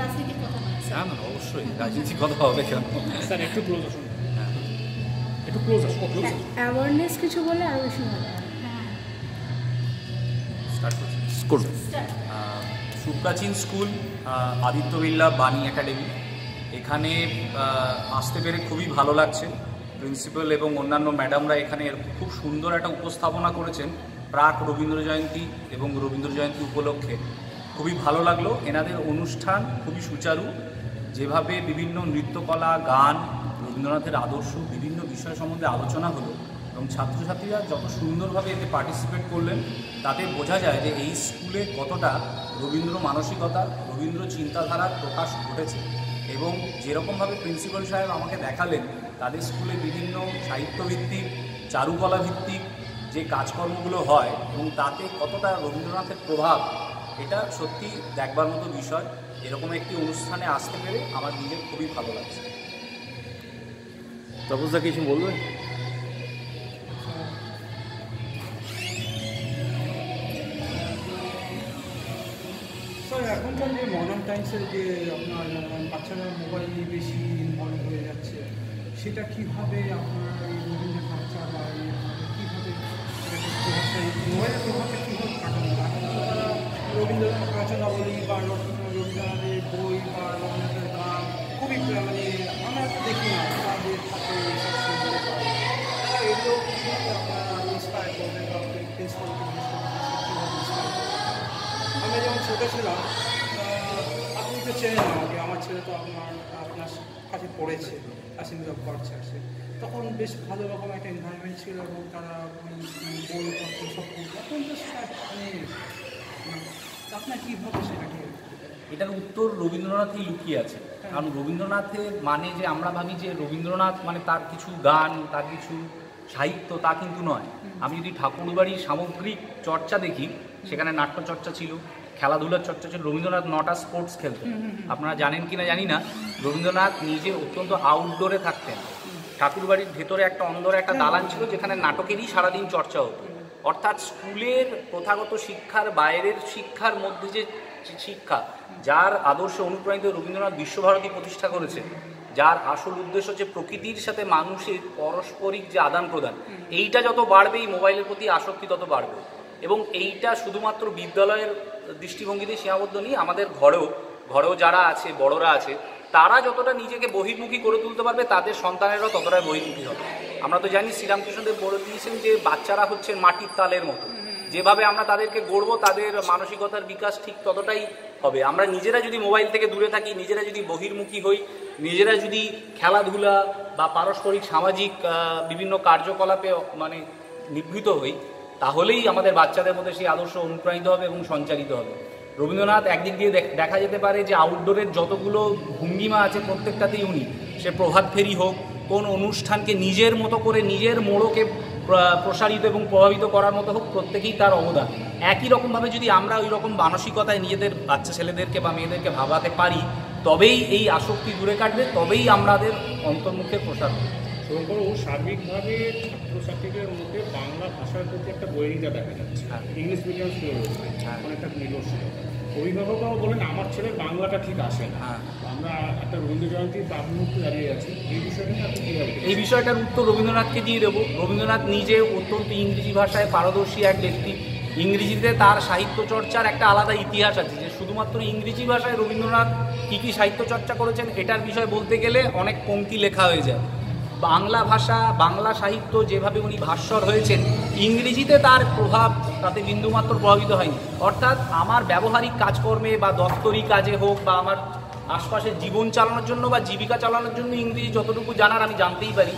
রাজনীতির কথা নয় না না অবশ্যই রাজনীতির কথা হবে কেন স্যার একটু ক্লোজ আসুন, একটু ক্লোজ আসুন। অ্যাওয়ারনেস কিছু বলে আরও বেশি ভালো হয়। স্টার্ট করছি স্কুল সুপ্রাচীন স্কুল আদিত্য বিড়লা বাণী একাডেমি, এখানে আসতে পেরে খুবই ভালো লাগছে। প্রিন্সিপাল এবং অন্যান্য ম্যাডামরা এখানে খুব সুন্দর একটা উপস্থাপনা করেছেন প্রাক রবীন্দ্র জয়ন্তী এবং রবীন্দ্র জয়ন্তী উপলক্ষে। খুবই ভালো লাগলো। এনাদের অনুষ্ঠান খুবই সুচারু, যেভাবে বিভিন্ন নৃত্যকলা, গান, রবীন্দ্রনাথের আদর্শ, বিভিন্ন বিষয় সম্বন্ধে আলোচনা হলো এবং ছাত্রছাত্রীরা যত সুন্দরভাবে এতে পার্টিসিপেট করলেন, তাতে বোঝা যায় যে এই স্কুলে কতটা রবীন্দ্র মানসিকতা, রবীন্দ্র চিন্তাধারার প্রকাশ ঘটেছে। এবং যেরকমভাবে প্রিন্সিপাল সাহেব আমাকে দেখালেন তাদের স্কুলে বিভিন্ন সাহিত্যভিত্তিক, চারুকলা ভিত্তিক যে কাজকর্মগুলো হয় এবং তাতে কতটা রবীন্দ্রনাথের প্রভাব, এটা সত্যি দেখবার মতো বিষয়। এরকম একটি অনুষ্ঠানে আসতে পেরে আমার নিজের খুবই ভালো লাগছে। তপসদা কিছু বলবেন? স্যার এখনকার যে মডার্ন টাইমসের যে আপনার বাচ্চারা মোবাইল নিয়ে বেশি ইনভলভ হয়ে যাচ্ছে, সেটা কীভাবে আপনার এই রবীন্দ্র চর্চা বা কীভাবে মোবাইলের প্রভাবটা কীভাবে কাটানো যায়? এখন তো তারা রবীন্দ্রনাথ রচনাবলী বা রবীন্দ্রনাথের বই বা রবীন্দ্রনাথের গান খুবই মানে আমরা দেখি না তাদের সাথে তারা এগুলো কীভাবে আপনারা ইন্সপায়ার করবেন বা প্রিন্সিপালকে আমরা যখন ছোটো ছিলাম, আপনি তো চেনেন আমাকে, আমার ছেলে তো আপনার কাছে পড়েছে, অ্যাসেম্বলি অফ গড চার্চে। তখন বেশ ভালো রকম একটা এনভায়রনমেন্ট ছিল এবং তারা বইপত্র সব তখন তো সেটা মানে আপনার কীভাবে সেটাকে এটার উত্তর রবীন্দ্রনাথই লুকিয়ে আছে। কারণ রবীন্দ্রনাথের মানে যে আমরা ভাবি যে রবীন্দ্রনাথ মানে তার কিছু গান, তার কিছু সাহিত্য, তা কিন্তু নয়। আমি যদি ঠাকুরবাড়ির সামগ্রিক চর্চা দেখি, সেখানে নাট্য চর্চা ছিল, খেলাধুলার চর্চা ছিল। রবীন্দ্রনাথ নটা স্পোর্টস খেলতেন, আপনারা জানেন কি না জানি না। রবীন্দ্রনাথ নিজে অত্যন্ত আউটডোরে থাকতেন। ঠাকুরবাড়ির ভেতরে একটা অন্দরে একটা দালান ছিল, যেখানে নাটকেরই সারাদিন চর্চা হতো। অর্থাৎ স্কুলের প্রথাগত শিক্ষার বাইরের শিক্ষার মধ্যে যে শিক্ষা, যার আদর্শে অনুপ্রাণিত রবীন্দ্রনাথ বিশ্বভারতী প্রতিষ্ঠা করেছে, যার আসল উদ্দেশ্য হচ্ছে প্রকৃতির সাথে মানুষের পারস্পরিক যে আদান প্রদান, এইটা যত বাড়বে এই মোবাইলের প্রতি আসক্তি তত বাড়বে। এবং এইটা শুধুমাত্র বিদ্যালয়ের দৃষ্টিভঙ্গিতে সীমাবদ্ধ নেই, আমাদের ঘরেও যারা আছে, বড়রা আছে, তারা যতটা নিজেকে বহির্মুখী করে তুলতে পারবে, তাদের সন্তানেরাও ততটাই বহির্মুখী হবে। আমরা তো জানি শ্রীরামকৃষ্ণদেব বলে দিয়েছেন যে বাচ্চারা হচ্ছে মাটির তালের মতো, যেভাবে আমরা তাদেরকে গড়বো তাদের মানসিকতার বিকাশ ঠিক ততটাই হবে। আমরা নিজেরা যদি মোবাইল থেকে দূরে থাকি, নিজেরা যদি বহির্মুখী হই, নিজেরা যদি খেলাধুলা বা পারস্পরিক সামাজিক বিভিন্ন কার্যকলাপে মানে নিবৃত হই, তাহলেই আমাদের বাচ্চাদের মধ্যে সেই আদর্শ অনুপ্রাণিত হবে এবং সঞ্চারিত হবে। রবীন্দ্রনাথ একদিক দিয়ে দেখা যেতে পারে যে আউটডোরের যতগুলো ভঙ্গিমা আছে প্রত্যেকটাতেই উনি, সে প্রভাত ফেরি হোক, কোন অনুষ্ঠানকে নিজের মতো করে নিজের মোড়কে প্রসারিত এবং প্রভাবিত করার মতো হোক, প্রত্যেকেই তার অবদান। একই রকমভাবে যদি আমরা ওই রকম মানসিকতায় নিজেদের বাচ্চা ছেলেদেরকে বা মেয়েদেরকে ভাবাতে পারি, তবেই এই আসক্তি দূরে কাটবে, তবেই আমাদের অন্তর্মুখের প্রসার হবে। এবং সার্বিকভাবে ছাত্রছাত্রীদের মধ্যে বাংলা ভাষার প্রতি একটা বৈরিতা দেখা যাচ্ছে। ইংলিশ মিডিয়াম স্কুলে রয়েছে অনেকটা নির্ভরশীলতা। অভিভাবকরাও বলেন আমার ছেলে বাংলাটা ঠিক আসে না। আমরা একটা রবীন্দ্র জয়ন্তীর প্রাণমুখে দাঁড়িয়ে আছি, এই বিষয়টা আপনি কীভাবে? এই বিষয়টার উত্তর রবীন্দ্রনাথকে দিয়ে দেবো। রবীন্দ্রনাথ নিজে অত্যন্ত ইংরেজি ভাষায় পারদর্শী এক ব্যক্তি। ইংরেজিতে তার সাহিত্য চর্চার একটা আলাদা ইতিহাস আছে, যে শুধুমাত্র ইংরেজি ভাষায় রবীন্দ্রনাথ কী কী সাহিত্য চর্চা করেছেন এটার বিষয় বলতে গেলে অনেক পংক্তি লেখা হয়ে যায়। বাংলা ভাষা, বাংলা সাহিত্য যেভাবে উনি ভাস্বর হয়েছেন, ইংরেজিতে তার প্রভাব তাতে বিন্দুমাত্র প্রভাবিত হয়নি। অর্থাৎ আমার ব্যবহারিক কাজকর্মে বা দপ্তরি কাজে হোক বা আমার আশপাশের জীবন চালানোর জন্য বা জীবিকা চালানোর জন্য ইংরেজি যতটুকু জানার আমি জানতেই পারি,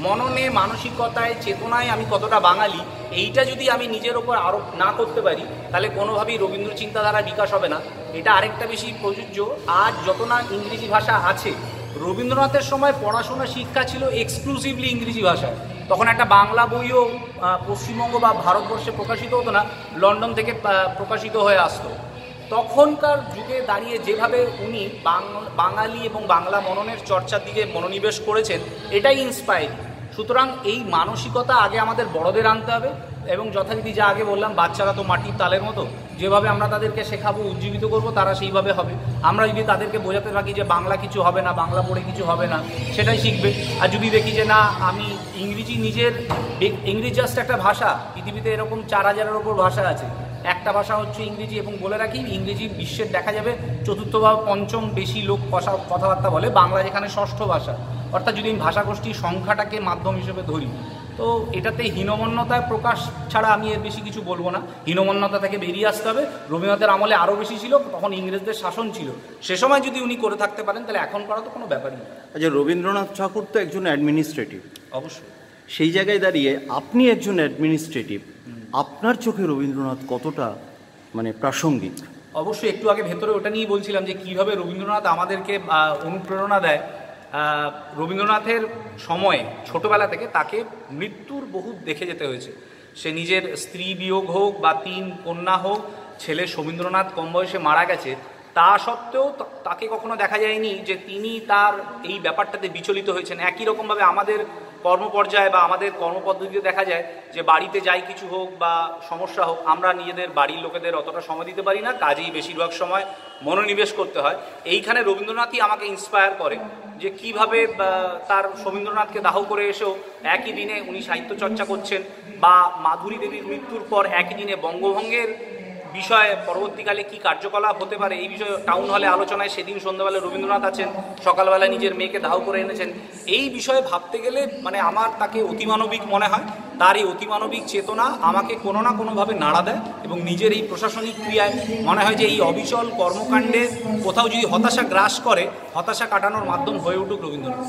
মননে, মানসিকতায়, চেতনায় আমি কতটা বাঙালি, এইটা যদি আমি নিজের ওপর আরোপ না করতে পারি, তাহলে কোনোভাবেই রবীন্দ্র চিন্তাধারার বিকাশ হবে না। এটা আরেকটা বেশি প্রযোজ্য। আজ যত না ইংরেজি ভাষা আছে, রবীন্দ্রনাথের সময় পড়াশোনা শিক্ষা ছিল এক্সক্লুসিভলি ইংরেজি ভাষায়। তখন একটা বাংলা বইও পশ্চিমবঙ্গ বা ভারতবর্ষে প্রকাশিত হতো না, লন্ডন থেকে প্রকাশিত হয়ে আসতো। তখনকার যুগে দাঁড়িয়ে যেভাবে উনি বাঙালি এবং বাংলা মননের চর্চার দিকে মনোনিবেশ করেছেন, এটাই ইন্সপায়ারিং। সুতরাং এই মানসিকতা আগে আমাদের বড়দের আনতে হবে, এবং যথারীতি যা আগে বললাম, বাচ্চারা তো মাটির তালের মতো, যেভাবে আমরা তাদেরকে শেখাবো, উজ্জীবিত করব, তারা সেইভাবে হবে। আমরা যদি তাদেরকে বোঝাতে থাকি যে বাংলা কিছু হবে না, বাংলা পড়ে কিছু হবে না, সেটাই শিখবে। আর যদি দেখি যে না, আমি ইংরেজি ইংরেজি জাস্ট একটা ভাষা, পৃথিবীতে এরকম 4000-এর ওপর ভাষা আছে, একটা ভাষা হচ্ছে ইংরেজি। এবং বলে রাখি, ইংরেজি বিশ্বের দেখা যাবে 4র্থ বা 5ম বেশি লোক কথাবার্তা বলে, বাংলা যেখানে 6ষ্ঠ ভাষা। অর্থাৎ যদি আমি ভাষাগোষ্ঠীর সংখ্যাটাকে মাধ্যম হিসেবে ধরি, তো এটাতে হীনমন্যতায় প্রকাশ ছাড়া আমি এর বেশি কিছু বলবো না। হীনমন্যতা থেকে বেরিয়ে আসতে হবে। রবীন্দ্রনাথের আমলে আরও বেশি ছিল, তখন ইংরেজদের শাসন ছিল, সে সময় যদি উনি করে থাকতে পারেন, তাহলে এখন করা তো কোনো ব্যাপারই না। আচ্ছা, রবীন্দ্রনাথ ঠাকুর তো একজন অ্যাডমিনিস্ট্রেটিভ, অবশ্যই। সেই জায়গায় দাঁড়িয়ে আপনি একজন অ্যাডমিনিস্ট্রেটিভ, আপনার চোখে রবীন্দ্রনাথ কতটা মানে প্রাসঙ্গিক? অবশ্যই। একটু আগে ভেতরে ওটা নিয়েই বলছিলাম যে কীভাবে রবীন্দ্রনাথ আমাদেরকে অনুপ্রেরণা দেয়। রবীন্দ্রনাথের সময়ে ছোটোবেলা থেকে তাকে মৃত্যুর বহু দেখে যেতে হয়েছে। সে নিজের স্ত্রী বিয়োগ হোক বা 3 কন্যা হোক, ছেলে শমীন্দ্রনাথ কম বয়সে মারা গেছে, তা সত্ত্বেও তাকে কখনো দেখা যায়নি যে তিনি তার এই ব্যাপারটাতে বিচলিত হয়েছেন। একই রকমভাবে আমাদের কর্মপর্যায়ে বা আমাদের কর্মপদ্ধতিতে দেখা যায় যে বাড়িতে যাই কিছু হোক বা সমস্যা হোক, আমরা নিজেদের বাড়ির লোকেদের অতটা সময় দিতে পারি না, কাজেই বেশিরভাগ সময় মনোনিবেশ করতে হয়। এইখানে রবীন্দ্রনাথই আমাকে ইন্সপায়ার করে যে কীভাবে তার শমীন্দ্রনাথকে দাহ করে এসেও একই দিনে উনি সাহিত্য চর্চা করছেন, বা মাধুরী দেবীর মৃত্যুর পর একই দিনে বঙ্গভঙ্গের বিষয়ে পরবর্তীকালে কি কার্যকলাপ হতে পারে এই বিষয়ে টাউন হলে আলোচনায় সেদিন সন্ধ্যাবেলা রবীন্দ্রনাথ আছেন, সকালবেলা নিজের মেয়েকে দাহ করে এনেছেন। এই বিষয়ে ভাবতে গেলে মানে আমার তাকে অতিমানবিক মনে হয়। তার এই অতিমানবিক চেতনা আমাকে কোনো না কোনোভাবে নাড়া দেয়, এবং নিজের এই প্রশাসনিক ক্রিয়ায় মনে হয় যে এই অবিচল কর্মকাণ্ডে কোথাও যদি হতাশা গ্রাস করে, হতাশা কাটানোর মাধ্যম হয়ে উঠুক রবীন্দ্রনাথ।